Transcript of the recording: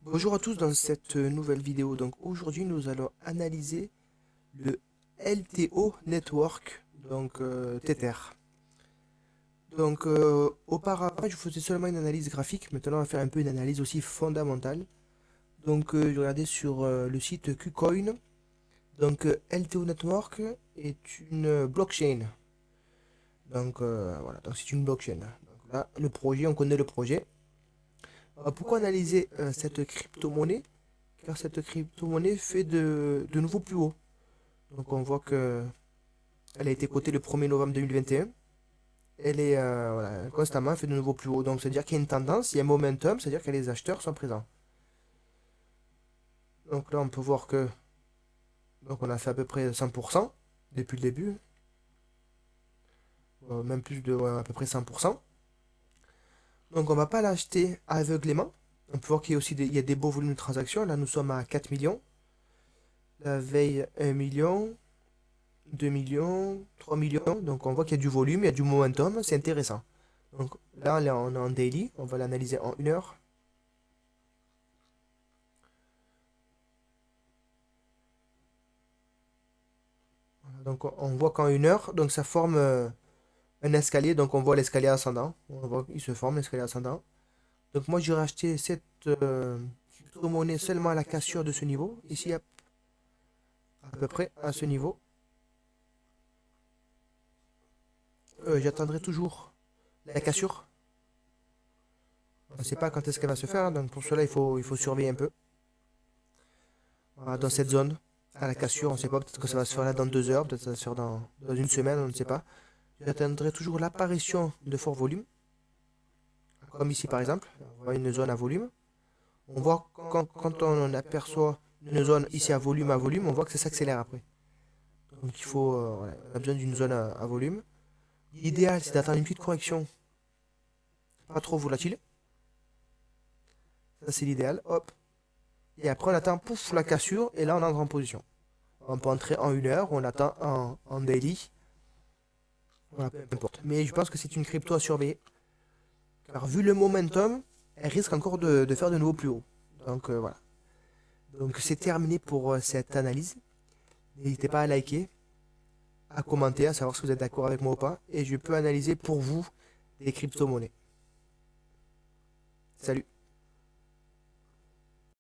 Bonjour à tous dans cette nouvelle vidéo. Donc aujourd'hui nous allons analyser le LTO Network, donc Tether. Donc auparavant je faisais seulement une analyse graphique, maintenant on va faire un peu une analyse aussi fondamentale. Donc je regardais sur le site KuCoin. Donc LTO Network est une blockchain. Donc voilà, donc c'est une blockchain. Donc là le projet, on connaît le projet. Pourquoi analyser cette crypto-monnaie? Car cette crypto-monnaie fait de nouveaux plus hauts. Donc on voit que elle a été cotée le 1er novembre 2021. Elle est voilà, constamment fait de nouveaux plus hauts. Donc c'est-à-dire qu'il y a une tendance, il y a un momentum, c'est-à-dire que les acheteurs sont présents. Donc là on peut voir que donc on a fait à peu près 100% depuis le début. Même plus de à peu près 100%. Donc on ne va pas l'acheter aveuglément. On peut voir qu'il y a aussi il y a des beaux volumes de transactions. Là nous sommes à 4 millions. La veille 1 million. 2 millions, 3 millions. Donc on voit qu'il y a du volume, il y a du momentum, c'est intéressant. Donc là, on est en daily, on va l'analyser en 1 heure. Donc on voit qu'en 1 heure, donc ça forme un escalier. Donc on voit l'escalier ascendant. On voit qu'il se forme l'escalier ascendant. Donc moi j'ai racheté cette crypto-monnaie seulement à la cassure de ce niveau. Ici à peu près à ce niveau. J'attendrai toujours la cassure. On ne sait pas quand est-ce qu'elle va se faire. Donc pour cela il faut surveiller un peu. Voilà, dans cette zone, à la cassure, on ne sait pas, peut-être que ça va se faire là dans 2 heures, peut-être que ça va se faire dans une semaine, on ne sait pas. J'atteindrai toujours l'apparition de forts volumes, comme ici par exemple, on voit une zone à volume. On voit quand on aperçoit une zone ici à volume, on voit que ça s'accélère après. Donc il faut, voilà, on a besoin d'une zone à volume. L'idéal, c'est d'attendre une petite correction, pas trop volatile. Ça c'est l'idéal, hop. Et après on attend, pouf, la cassure, et là on entre en position. On peut entrer en 1 heure, on attend en daily. Voilà, peu importe. Mais je pense que c'est une crypto à surveiller. Car vu le momentum, elle risque encore de faire de nouveaux plus hauts. Donc voilà. Donc c'est terminé pour cette analyse. N'hésitez pas à liker, à commenter, à savoir si vous êtes d'accord avec moi ou pas. Et je peux analyser pour vous des crypto-monnaies. Salut.